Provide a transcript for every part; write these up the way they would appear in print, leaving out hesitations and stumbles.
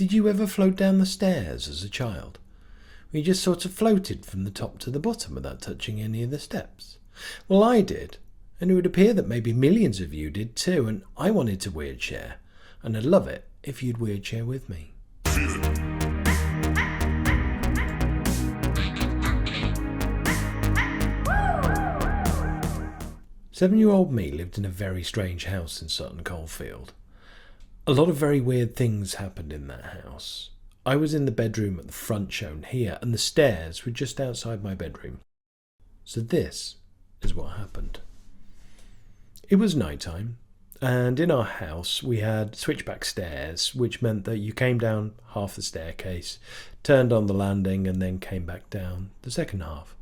Did you ever float down the stairs as a child? You just sort of floated from the top to the bottom without touching any of the steps? Well, I did, and it would appear that maybe millions of you did too, and I wanted to weird share, and I'd love it if you'd weird share with me. 7-year-old me lived in a very strange house in Sutton Coldfield. A lot of very weird things happened in that house. I was in the bedroom at the front shown here, and the stairs were just outside my bedroom. So this is what happened. It was night time, and in our house we had switchback stairs, which meant that you came down half the staircase, turned on the landing, and then came back down the second half.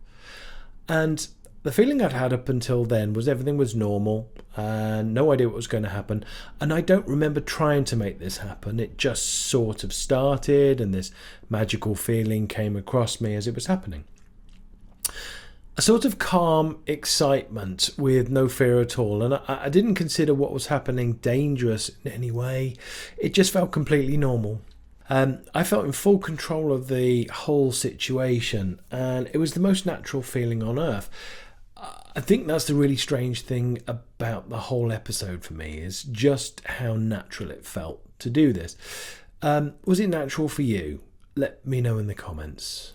And the feeling I'd had up until then was everything was normal and no idea what was going to happen. And I don't remember trying to make this happen. It just sort of started, and this magical feeling came across me as it was happening. A sort of calm excitement with no fear at all. And I didn't consider what was happening dangerous in any way. It just felt completely normal. I felt in full control of the whole situation, and it was the most natural feeling on earth. I think that's the really strange thing about the whole episode for me, is just how natural it felt to do this. Was it natural for you? Let me know in the comments.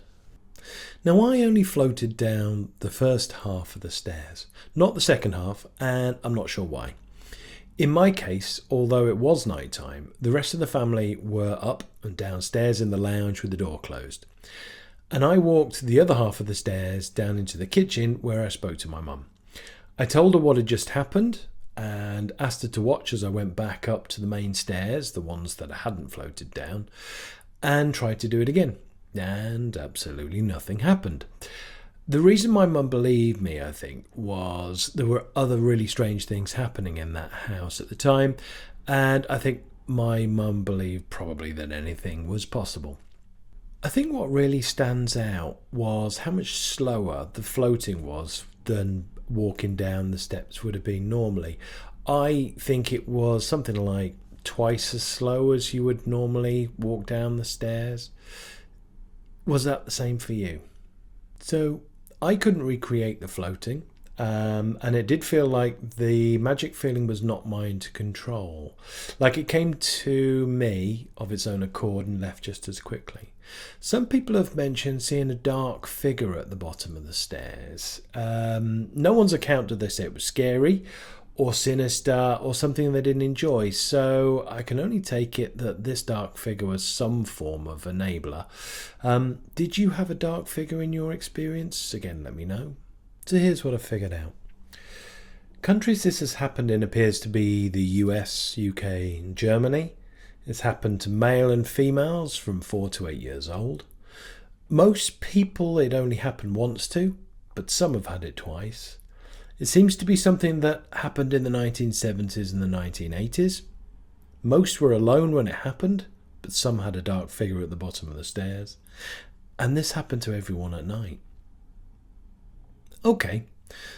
Now, I only floated down the first half of the stairs, not the second half, and I'm not sure why. In my case, although it was night time, the rest of the family were up and downstairs in the lounge with the door closed. And I walked the other half of the stairs down into the kitchen where I spoke to my mum. I told her what had just happened and asked her to watch as I went back up to the main stairs, the ones that I hadn't floated down, and tried to do it again. And absolutely nothing happened. The reason my mum believed me, I think, was there were other really strange things happening in that house at the time, and I think my mum believed probably that anything was possible. I think what really stands out was how much slower the floating was than walking down the steps would have been normally. I think it was something like twice as slow as you would normally walk down the stairs. Was that the same for you? So I couldn't recreate the floating, and it did feel like the magic feeling was not mine to control. Like it came to me of its own accord and left just as quickly. Some people have mentioned seeing a dark figure at the bottom of the stairs. No one's account did they say it was scary or sinister or something they didn't enjoy, so I can only take it that this dark figure was some form of enabler. Did you have a dark figure in your experience? Again, let me know. So here's what I figured out. Countries this has happened in appears to be the US, UK and Germany. It's happened to male and females from 4 to 8 years old. Most people it only happened once to, but some have had it twice. It seems to be something that happened in the 1970s and the 1980s. Most were alone when it happened, but some had a dark figure at the bottom of the stairs. And this happened to everyone at night. Okay,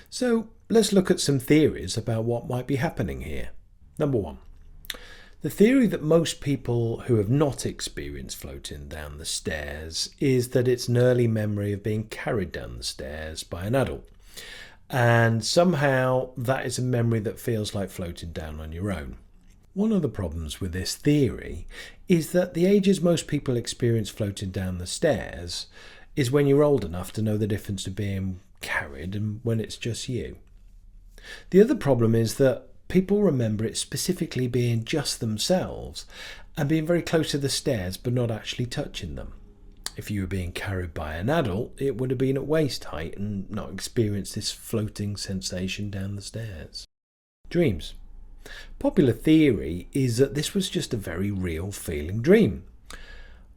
so let's look at some theories about what might be happening here. Number 1. The theory that most people who have not experienced floating down the stairs is that it's an early memory of being carried down the stairs by an adult. And somehow that is a memory that feels like floating down on your own. One of the problems with this theory is that the ages most people experience floating down the stairs is when you're old enough to know the difference of being carried and when it's just you. The other problem is that people remember it specifically being just themselves and being very close to the stairs but not actually touching them. If you were being carried by an adult, it would have been at waist height and not experienced this floating sensation down the stairs. Dreams. Popular theory is that this was just a very real feeling dream.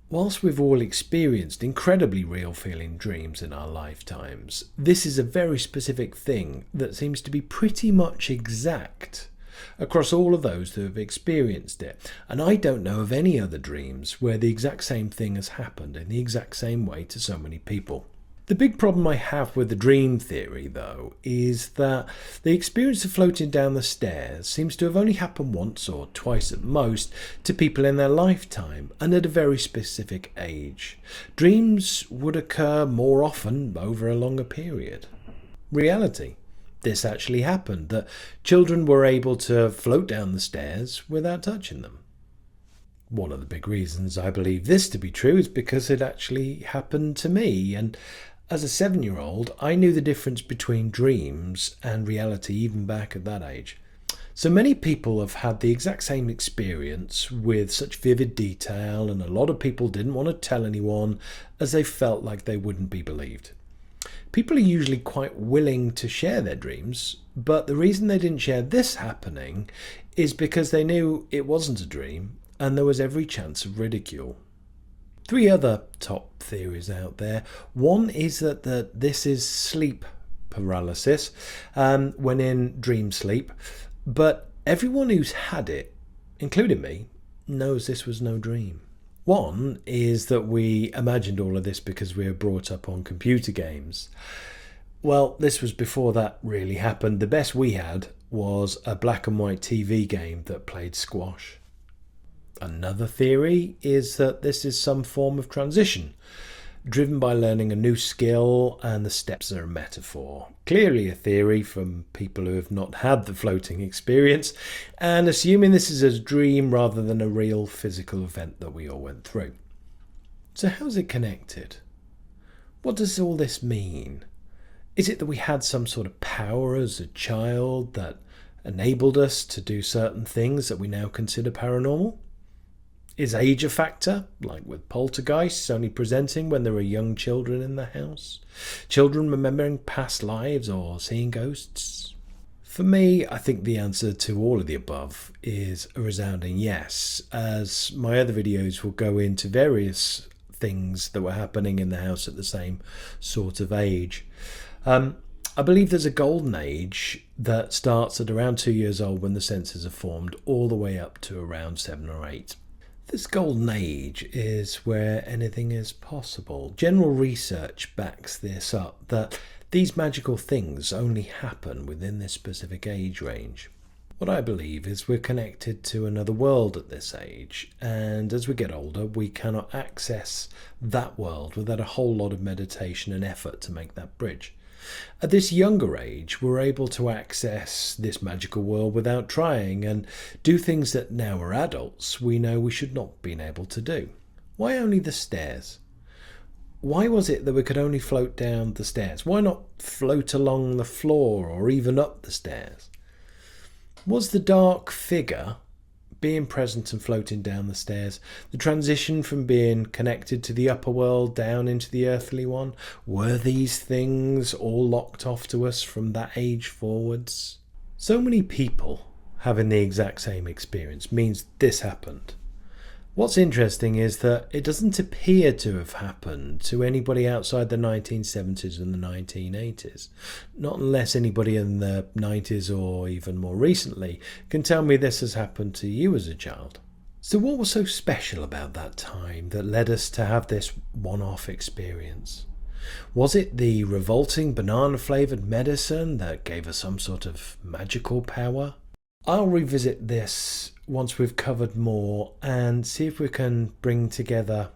Whilst we've all experienced incredibly real feeling dreams in our lifetimes, this is a very specific thing that seems to be pretty much exact across all of those who have experienced it. And I don't know of any other dreams where the exact same thing has happened in the exact same way to so many people. The big problem I have with the dream theory, though, is that the experience of floating down the stairs seems to have only happened once or twice at most to people in their lifetime and at a very specific age. Dreams would occur more often over a longer period. Reality. This actually happened, that children were able to float down the stairs without touching them. One of the big reasons I believe this to be true is because it actually happened to me, and as a 7-year-old, I knew the difference between dreams and reality even back at that age. So many people have had the exact same experience with such vivid detail, and a lot of people didn't want to tell anyone as they felt like they wouldn't be believed. People are usually quite willing to share their dreams, but the reason they didn't share this happening is because they knew it wasn't a dream and there was every chance of ridicule. 3 other top theories out there. One is that this is sleep paralysis when in dream sleep, but everyone who's had it, including me, knows this was no dream. One is that we imagined all of this because we were brought up on computer games. Well, this was before that really happened. The best we had was a black and white TV game that played squash. Another theory is that this is some form of transition, driven by learning a new skill, and the steps are a metaphor. Clearly a theory from people who have not had the floating experience, and assuming this is a dream rather than a real physical event that we all went through. So how's it connected? What does all this mean? Is it that we had some sort of power as a child that enabled us to do certain things that we now consider paranormal? Is age a factor, like with poltergeists only presenting when there are young children in the house? Children remembering past lives or seeing ghosts? For me, I think the answer to all of the above is a resounding yes, as my other videos will go into various things that were happening in the house at the same sort of age. I believe there's a golden age that starts at around 2 years old when the senses are formed, all the way up to around 7 or 8. This golden age is where anything is possible. General research backs this up, that these magical things only happen within this specific age range. What I believe is we're connected to another world at this age, and as we get older we cannot access that world without a whole lot of meditation and effort to make that bridge. At this younger age, we're able to access this magical world without trying and do things that now we're adults we know we should not have been able to do. Why only the stairs? Why was it that we could only float down the stairs? Why not float along the floor or even up the stairs? Was the dark figure being present and floating down the stairs the transition from being connected to the upper world down into the earthly one? Were these things all locked off to us from that age forwards? So many people having the exact same experience means this happened. What's interesting is that it doesn't appear to have happened to anybody outside the 1970s and the 1980s. Not unless anybody in the 90s or even more recently can tell me this has happened to you as a child. So what was so special about that time that led us to have this one-off experience? Was it the revolting banana-flavoured medicine that gave us some sort of magical power? I'll revisit this once we've covered more and see if we can bring together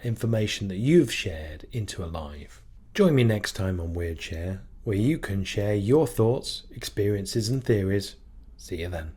information that you've shared into a live. Join me next time on Weird Share, where you can share your thoughts, experiences and theories. See you then.